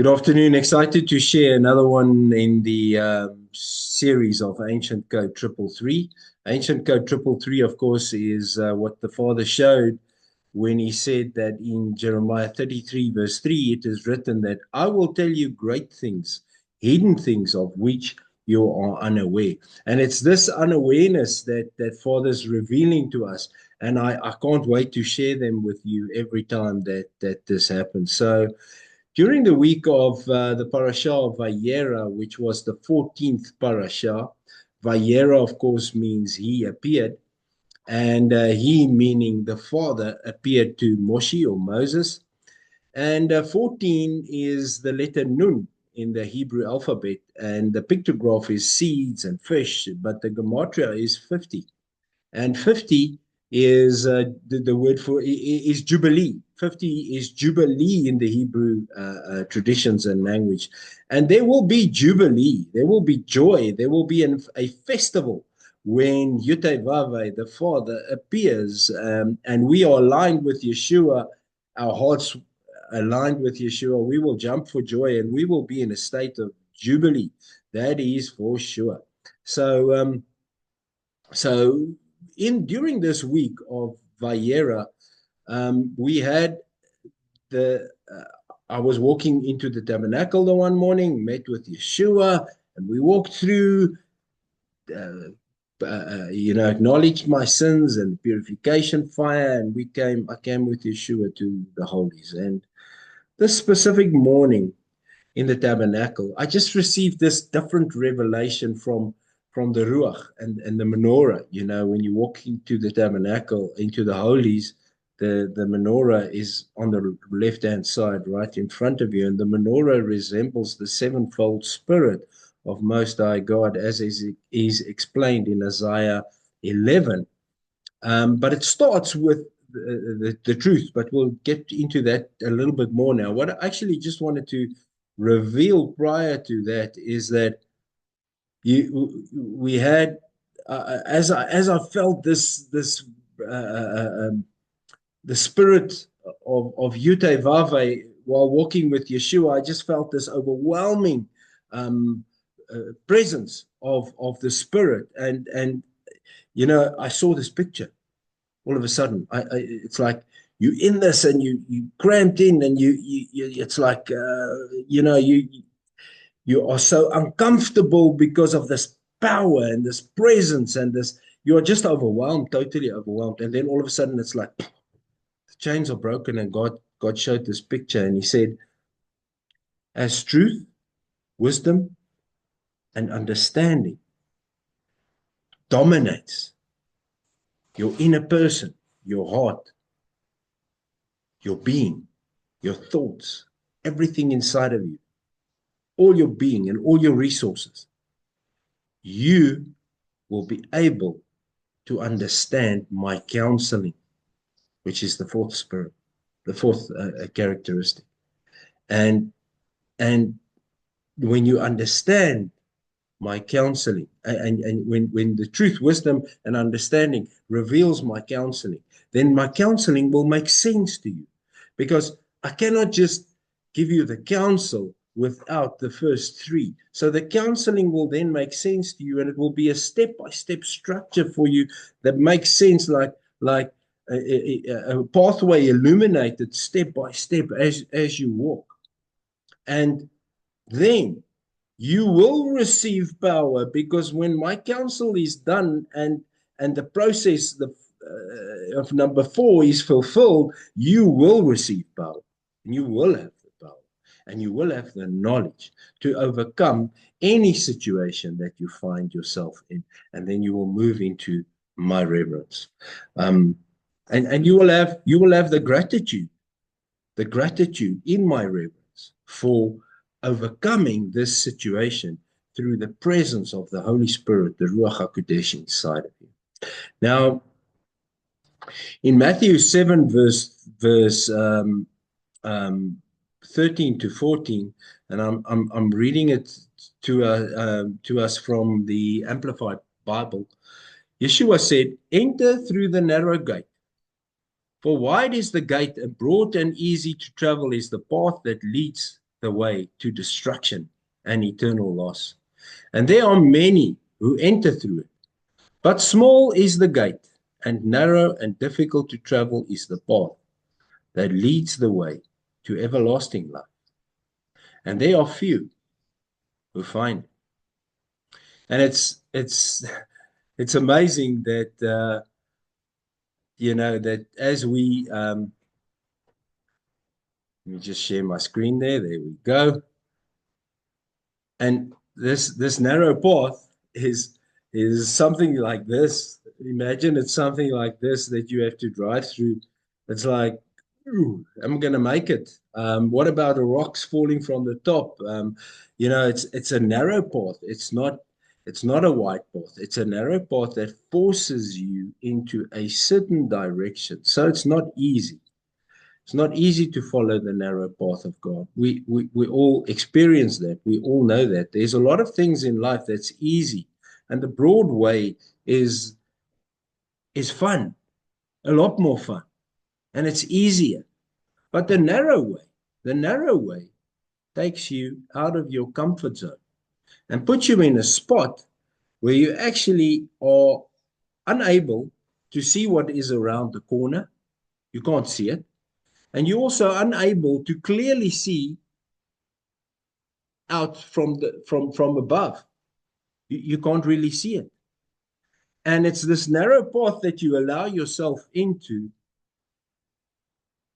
Good afternoon. Excited to share another one in the series of Ancient Code 333. Ancient Code 333, of course, is what the Father showed when he said that in Jeremiah 33, verse 3, it is written that I will tell you great things, hidden things of which you are unaware. And it's this unawareness that Father's revealing to us. And I can't wait to share them with you every time that this happens. So, during the week of the parasha of Vayera, which was the 14th parasha, Vayera, of course, means he appeared, and he, meaning the Father, appeared to Moshe or Moses. And 14 is the letter Nun in the Hebrew alphabet, and the pictograph is seeds and fish, but the gematria is 50. And 50 is the word for is Jubilee. 50 is Jubilee in the Hebrew traditions and language. And there will be Jubilee, there will be joy, there will be a festival when Yutevave, the Father, appears, and we are aligned with Yeshua, our hearts aligned with Yeshua, we will jump for joy and we will be in a state of Jubilee. That is for sure. So in during this week of Vayera, we had I was walking into the tabernacle the one morning, met with Yeshua, and we walked through, acknowledged my sins and purification fire, and I came with Yeshua to the holies. And this specific morning in the tabernacle, I just received this different revelation from the Ruach and the menorah. You know, when you walk into the tabernacle, into the holies, the menorah is on the left-hand side, right in front of you, and the menorah resembles the sevenfold spirit of Most High God, as is explained in Isaiah 11. But it starts with the truth, but we'll get into that a little bit more now. What I actually just wanted to reveal prior to that is that we had as I felt the spirit of Yute Vave while walking with Yeshua. I just felt this overwhelming presence of the spirit, and I saw this picture all of a sudden. It's like you in this and you cramped in, and you it's like you are so uncomfortable because of this power and this presence and this. You're just overwhelmed, totally overwhelmed. And then all of a sudden it's like the chains are broken, and God showed this picture, and he said, as truth, wisdom, and understanding dominates your inner person, your heart, your being, your thoughts, everything inside of you, all your being and all your resources, you will be able to understand my counseling, which is the fourth spirit, the fourth characteristic. And when you understand my counseling, and when the truth, wisdom, and understanding reveals my counseling, then my counseling will make sense to you, because I cannot just give you the counsel without the first three. So the counseling will then make sense to you, and it will be a step-by-step structure for you that makes sense, like a pathway illuminated step by step as you walk. And then you will receive power, because when my counsel is done and the process of number 4 is fulfilled, you will receive power, and you will have the power, and you will have the knowledge to overcome any situation that you find yourself in, and then you will move into my reverence, and you will have the gratitude in my reverence for overcoming this situation through the presence of the Holy Spirit, the Ruach HaKodesh inside of you. Now, in Matthew 7, verse 13 to 14, and I'm reading it to us from the Amplified Bible. Yeshua said, "Enter through the narrow gate. For wide is the gate, and broad and easy to travel is the path that leads the way to destruction and eternal loss. And there are many who enter through it. But small is the gate, and narrow and difficult to travel is the path that leads the way to everlasting life. And there are few who find it. And it's amazing that that as we let me just share my screen there. There we go. And this narrow path is something like this. Imagine it's something like this that you have to drive through. It's like, ooh, I'm gonna make it. What about the rocks falling from the top? It's a narrow path. It's not a wide path. It's a narrow path that forces you into a certain direction. So it's not easy. It's not easy to follow the narrow path of God. We all experience that. We all know that. There's a lot of things in life that's easy, and the broad way is fun, a lot more fun, and it's easier. But the narrow way takes you out of your comfort zone and puts you in a spot where you actually are unable to see what is around the corner. You can't see it. And you're also unable to clearly see out from above. You can't really see it. And it's this narrow path that you allow yourself into.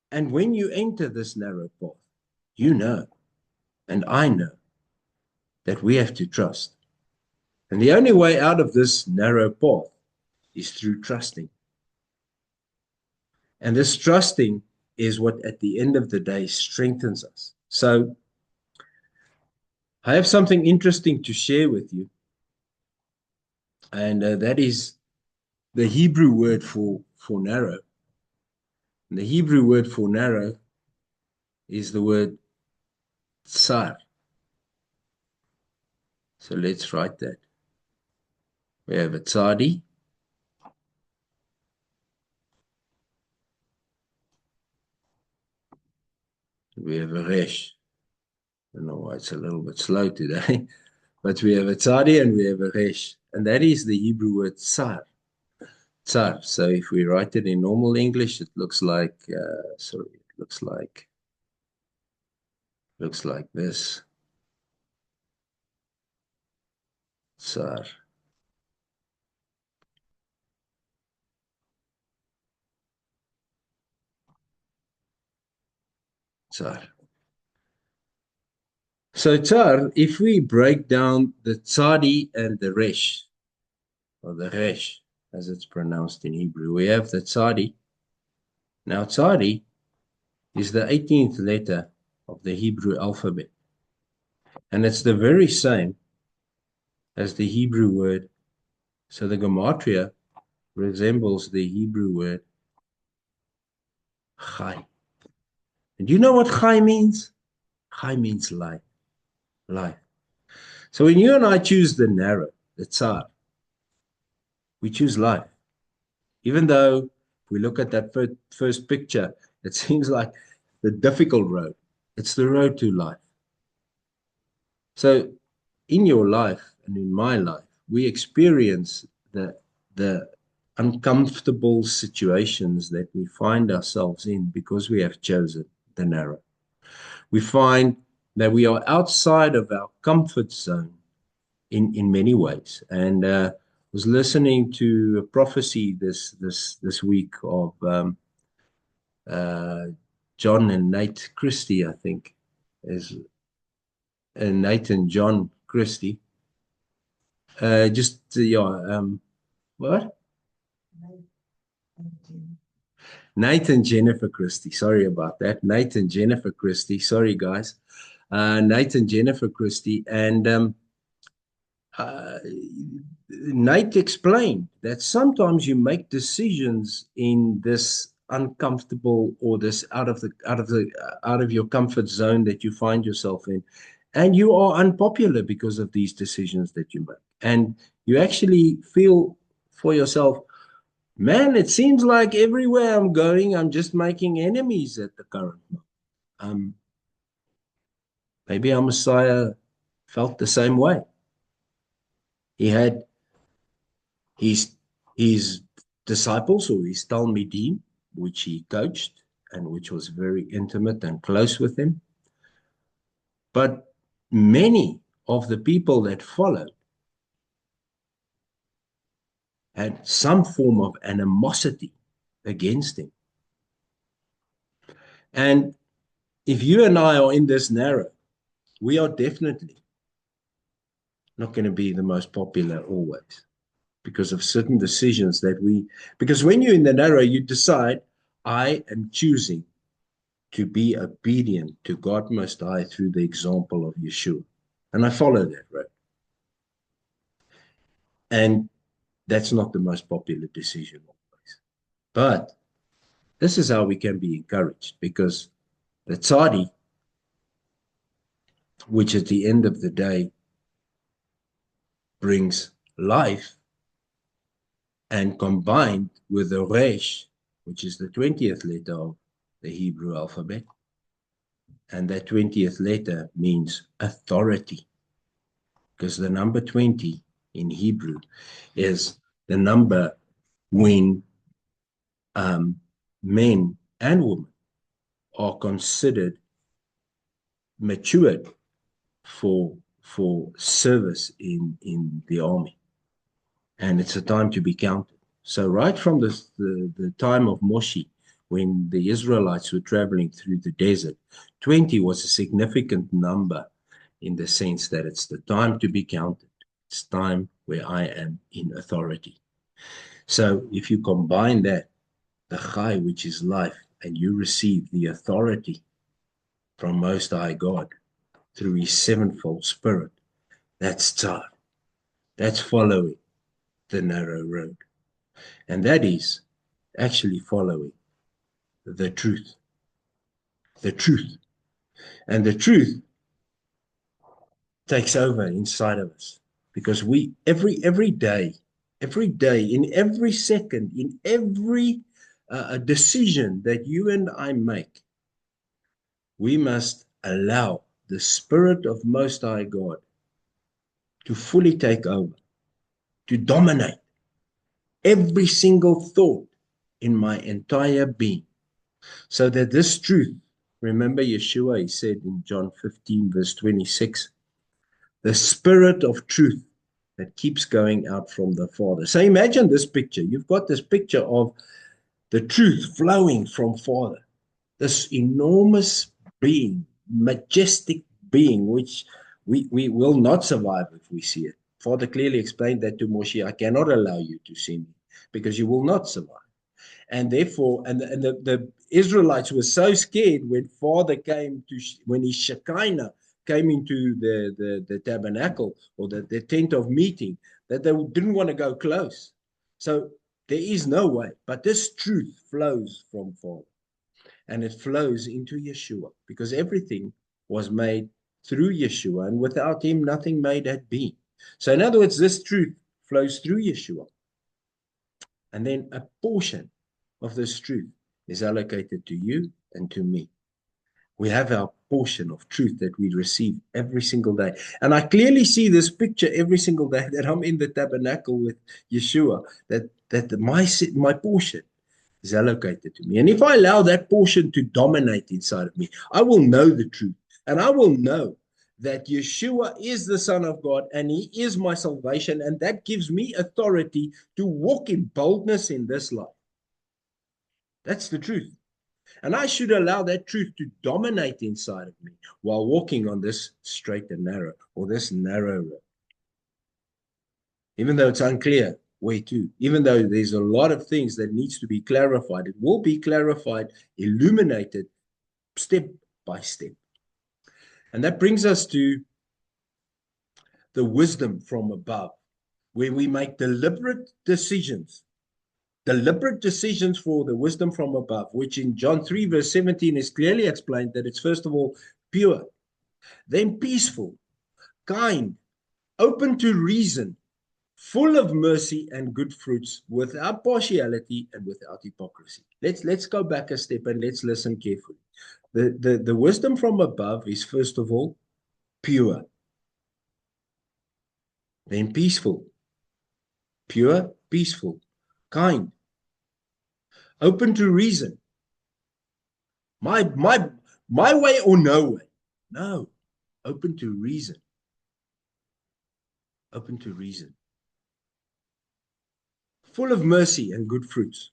And when you enter this narrow path, you know, and I know, that we have to trust. And the only way out of this narrow path is through trusting. And this trusting is what at the end of the day strengthens us. So I have something interesting to share with you. And that is the Hebrew word for narrow. And the Hebrew word for narrow is the word tsar. So let's write that. We have a tzadi. We have a resh. I don't know why it's a little bit slow today, but we have a tzadi and we have a resh. And that is the Hebrew word tsar. Tsar. So if we write it in normal English, it looks like, looks like this. Tsar. Tsar. So tsar, if we break down the tzadi and the resh, or the resh, as it's pronounced in Hebrew, we have the tzadi. Now, tzadi is the 18th letter of the Hebrew alphabet. And it's the very same as the Hebrew word. So the gematria resembles the Hebrew word chai. And do you know what chai means? Chai means life. Life. So when you and I choose the narrow, the tsar, we choose life. Even though if we look at that first picture, it seems like the difficult road. It's the road to life. So in your life and in my life, we experience the uncomfortable situations that we find ourselves in because we have chosen the narrow. We find that we are outside of our comfort zone in many ways. And was listening to a prophecy this week of John and Nate Christie, I think, is Nate and John Christie. What? Nate and Jennifer Christie. Sorry about that. Nate and Jennifer Christie. Sorry, guys. Nate and Jennifer Christie. And uh, Nate explained that sometimes you make decisions in this uncomfortable or this out of your comfort zone that you find yourself in, and you are unpopular because of these decisions that you make, and you actually feel for yourself, man, it seems like everywhere I'm going, I'm just making enemies at the current moment. Maybe our Messiah felt the same way. He had his his disciples or his Talmidim, which he coached and which was very intimate and close with him. But many of the people that followed had some form of animosity against him. And if you and I are in this narrow, we are definitely not going to be the most popular always because of certain decisions that because when you're in the narrow, you decide, I am choosing to be obedient to God Most High through the example of Yeshua. And I follow that road. And that's not the most popular decision always. But this is how we can be encouraged because the tzadi, which at the end of the day brings life, and combined with the resh, which is the 20th letter of the Hebrew alphabet, and that 20th letter means authority, because the number 20 in Hebrew is the number when men and women are considered matured for service in the army. And it's a time to be counted. So right from the time of Moshe, when the Israelites were traveling through the desert, 20 was a significant number in the sense that it's the time to be counted. It's time where I am in authority. So if you combine that, the Chai, which is life, and you receive the authority from Most High God through his sevenfold spirit, that's tzar. That's following the narrow road. And that is actually following the truth. The truth. And the truth takes over inside of us because we every day, in every second, in every decision that you and I make, we must allow the Spirit of Most High God to fully take over, to dominate every single thought in my entire being, so that this truth, remember Yeshua, he said in John 15, verse 26, the Spirit of truth that keeps going out from the Father. So imagine this picture. You've got this picture of the truth flowing from Father, this enormous being, majestic being, which we will not survive if we see it. Father clearly explained that to Moshe, I cannot allow you to see me because you will not survive. And therefore, the Israelites were so scared when Father came to, when his Shekinah came into the tabernacle or the tent of meeting, that they didn't want to go close. So there is no way, but this truth flows from Father and it flows into Yeshua because everything was made through Yeshua, and without him, nothing made had been. So, in other words, this truth flows through Yeshua. And then a portion of this truth is allocated to you and to me. We have our portion of truth that we receive every single day. And I clearly see this picture every single day that I'm in the tabernacle with Yeshua, that my portion is allocated to me. And if I allow that portion to dominate inside of me, I will know the truth. And I will know that Yeshua is the Son of God and he is my salvation. And that gives me authority to walk in boldness in this life. That's the truth. And I should allow that truth to dominate inside of me while walking on this straight and narrow, or this narrow road. Even though it's unclear way to, even though there's a lot of things that needs to be clarified, it will be clarified, illuminated step by step. And that brings us to the wisdom from above, where we make deliberate decisions for the wisdom from above, which in John 3, verse 17 is clearly explained that it's first of all pure, then peaceful, kind, open to reason, full of mercy and good fruits, without partiality and without hypocrisy. Let's go back a step and let's listen carefully. The wisdom from above is first of all pure, then peaceful, pure, peaceful, kind, open to reason. My way or no way? No, open to reason, open to reason. Full of mercy and good fruits.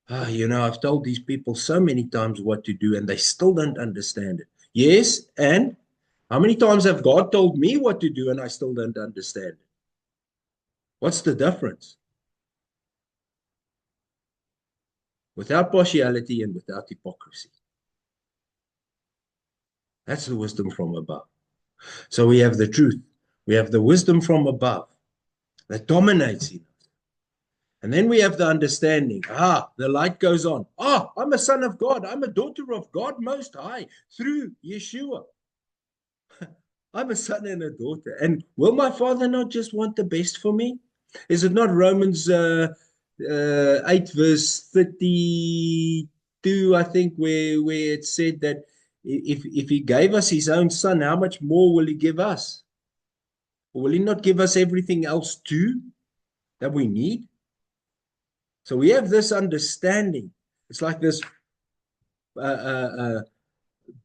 I've told these people so many times what to do and they still don't understand it. Yes, and how many times have God told me what to do and I still don't understand it? What's the difference? Without partiality and without hypocrisy. That's the wisdom from above. So we have the truth. We have the wisdom from above that dominates in us. And then we have the understanding. The light goes on. I'm a son of God. I'm a daughter of God Most High through Yeshua. I'm a son and a daughter. And will my father not just want the best for me? Is it not Romans 8 verse 32, I think, where it said that if he gave us his own son, how much more will he give us? Or will he not give us everything else too that we need? So we have this understanding. It's like this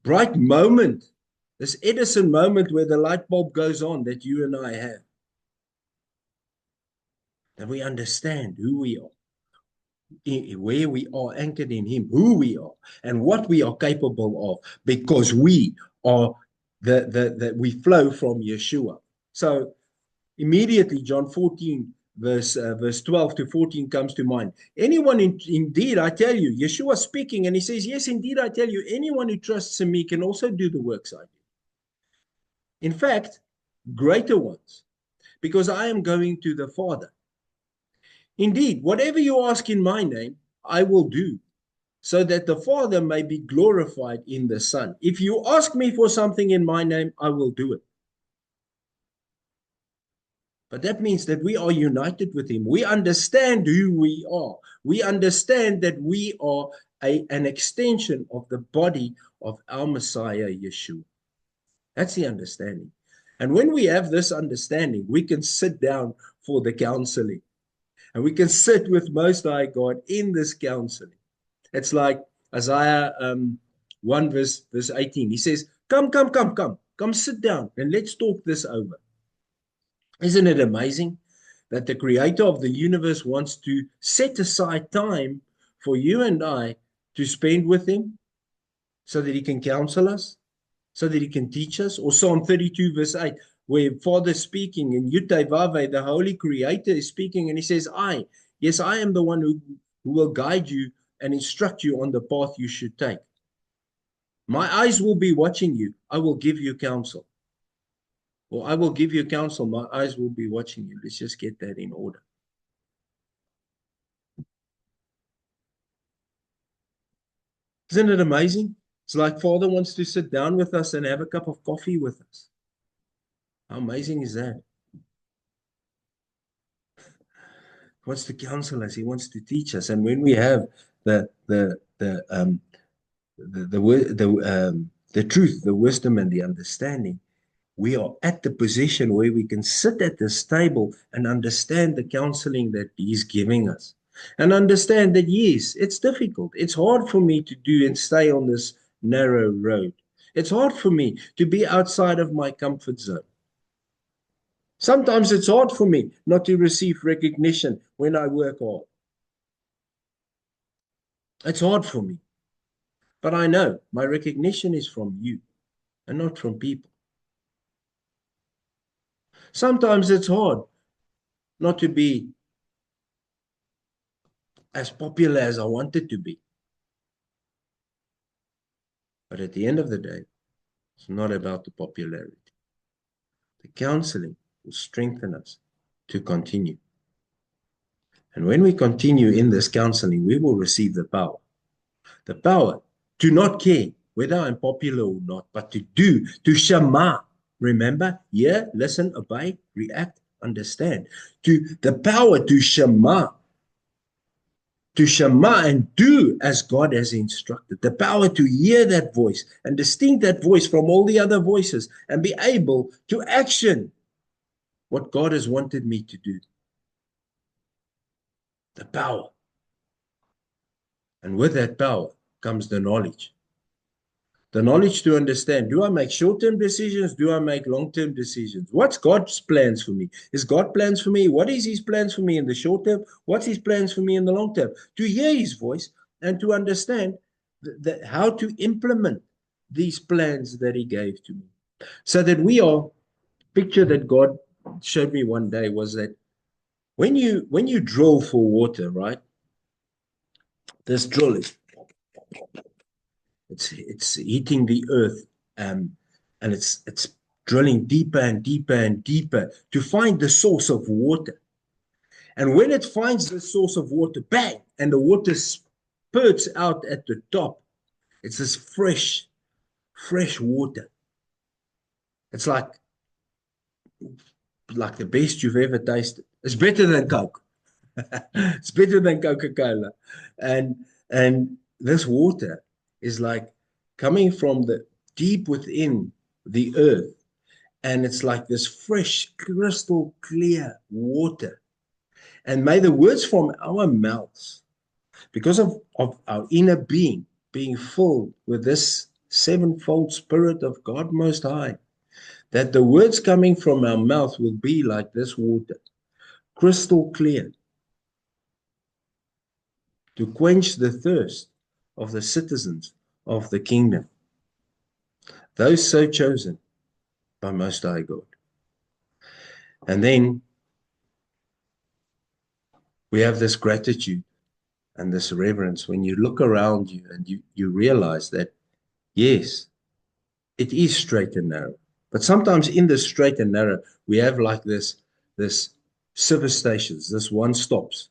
bright moment, this Edison moment where the light bulb goes on that you and I have. And we understand who we are, where we are anchored in him, who we are, and what we are capable of, because we are we flow from Yeshua. So immediately John 14 verse 12 to 14 comes to mind. Anyone indeed, I tell you, Yeshua speaking, and he says, yes, indeed, I tell you, anyone who trusts in me can also do the works I do. In fact, greater ones, because I am going to the Father. Indeed, whatever you ask in my name, I will do, so that the Father may be glorified in the Son. If you ask me for something in my name, I will do it. But that means that we are united with him. We understand who we are. We understand that we are an extension of the body of our Messiah, Yeshua. That's the understanding. And when we have this understanding, we can sit down for the counseling. And we can sit with Most High God in this counseling. It's like Isaiah 1 verse 18. He says, come sit down and let's talk this over. Isn't it amazing that the creator of the universe wants to set aside time for you and I to spend with him so that he can counsel us, so that he can teach us? Or Psalm 32 verse 8, where Father is speaking and Yutevave, the Holy Creator, is speaking, and he says, I am the one who will guide you and instruct you on the path you should take. My eyes will be watching you. I will give you counsel. Or I will give you counsel. My eyes will be watching you. Let's just get that in order. Isn't it amazing? It's like Father wants to sit down with us and have a cup of coffee with us. How amazing is that? He wants to counsel us. He wants to teach us. And when we have the truth, the wisdom, and the understanding, we are at the position where we can sit at this table and understand the counseling that he's giving us. And understand that, yes, it's difficult. It's hard for me to do and stay on this narrow road. It's hard for me to be outside of my comfort zone. Sometimes it's hard for me not to receive recognition when I work hard. It's hard for me. But I know my recognition is from you and not from people. Sometimes it's hard not to be as popular as I wanted to be. But at the end of the day, it's not about the popularity. The counseling will strengthen us to continue. And when we continue in this counseling, we will receive the power. The power to not care whether I'm popular or not, but to do, to shema. Remember, hear, listen, obey, react, understand. To the power to shema. to shema and do as God has instructed, the power to hear that voice and distinct that voice from all the other voices and be able to action what God has wanted me to do. The power. And with that power comes the knowledge. The knowledge to understand, do I make short-term decisions? Do I make long-term decisions? What's God's plans for me? Is God plans for me? What is his plans for me in the short term? What's his plans for me in the long term? To hear his voice and to understand how to implement these plans that he gave to me. So that we are, picture that God showed me one day was that when you drill for water, right? This drill is it's hitting the earth, and it's drilling deeper and deeper and deeper to find the source of water. And when it finds the source of water, bang, and the water spurts out at the top. It's this fresh water. It's like the best you've ever tasted. It's better than Coke. It's better than Coca-Cola. And this water is like coming from the deep within the earth. And it's like this fresh, crystal clear water. And may the words from our mouths, because of our inner being filled with this sevenfold Spirit of God Most High, that the words coming from our mouth will be like this water, crystal clear, to quench the thirst of the citizens of the kingdom, those so chosen by Most High God. And then we have this gratitude and this reverence when you look around you and you realize that, yes, it is straight and narrow. But sometimes in this straight and narrow, we have like this service stations, this one stops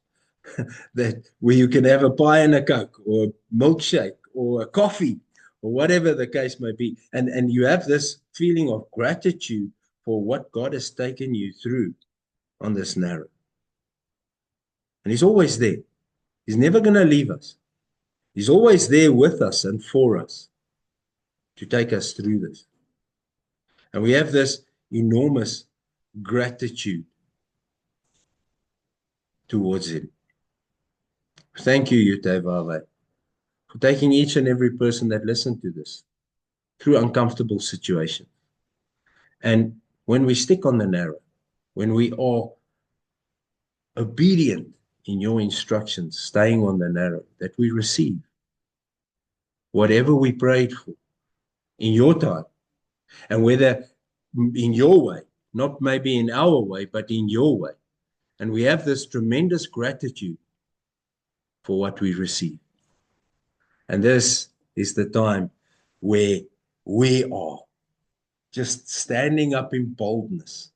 that where you can have a pie and a Coke or a milkshake or a coffee or whatever the case may be. And you have this feeling of gratitude for what God has taken you through on this narrow. And he's always there. He's never going to leave us. He's always there with us and for us to take us through this. And we have this enormous gratitude towards him. Thank you, Yutevave, for taking each and every person that listened to this through uncomfortable situations. And when we stick on the narrow, when we are obedient in your instructions, staying on the narrow, that we receive whatever we prayed for in your time, and whether in your way, not maybe in our way, but in your way. And we have this tremendous gratitude for what we receive. And this is the time where we are just standing up in boldness,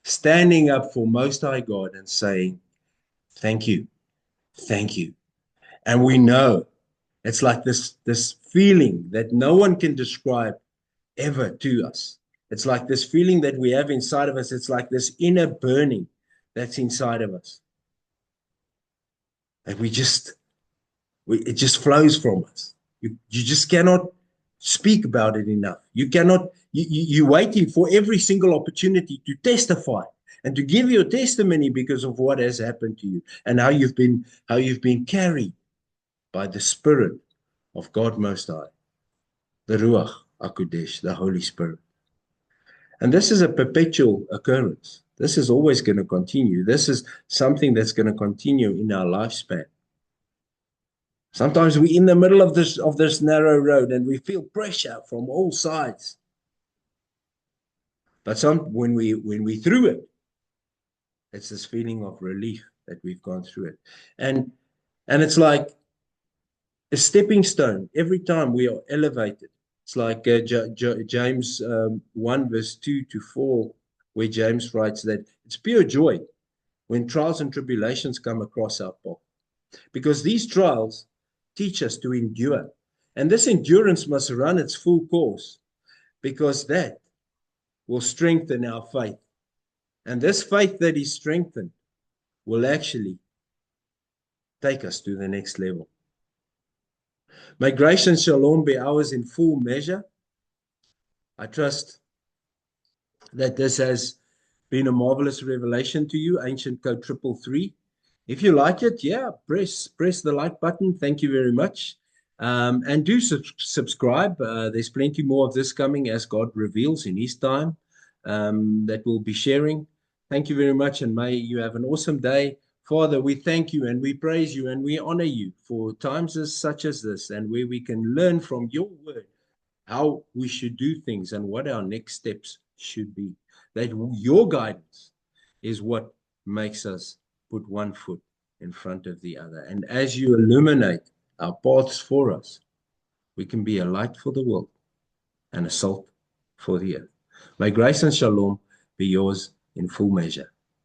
standing up for Most High God and saying, thank you, thank you. And we know it's like this feeling that no one can describe ever to us. It's like this feeling that we have inside of us. It's like this inner burning that's inside of us. And it just flows from us. You just cannot speak about it enough. You're waiting for every single opportunity to testify and to give your testimony because of what has happened to you and how you've been carried by the Spirit of God Most High, the Ruach HaKodesh, the Holy Spirit. And this is a perpetual occurrence. This is always going to continue. This is something that's going to continue in our lifespan. Sometimes we're in the middle of this narrow road and we feel pressure from all sides. But when we through it, it's this feeling of relief that we've gone through it. And it's like a stepping stone every time we are elevated. It's like James 1 verse 2 to 4, where James writes that it's pure joy when trials and tribulations come across our path, because these trials teach us to endure. And this endurance must run its full course, because that will strengthen our faith. And this faith that is strengthened will actually take us to the next level. May grace and shalom be ours in full measure. I trust that this has been a marvelous revelation to you, Ancient Code 333. If you like it, yeah, press the like button. Thank you very much. And do subscribe. There's plenty more of this coming as God reveals in His time that we'll be sharing. Thank you very much, and may you have an awesome day. Father, we thank you and we praise you and we honor you for times such as this, and where we can learn from your word how we should do things and what our next steps should be. That your guidance is what makes us put one foot in front of the other. And as you illuminate our paths for us, we can be a light for the world and a salt for the earth. May grace and shalom be yours in full measure.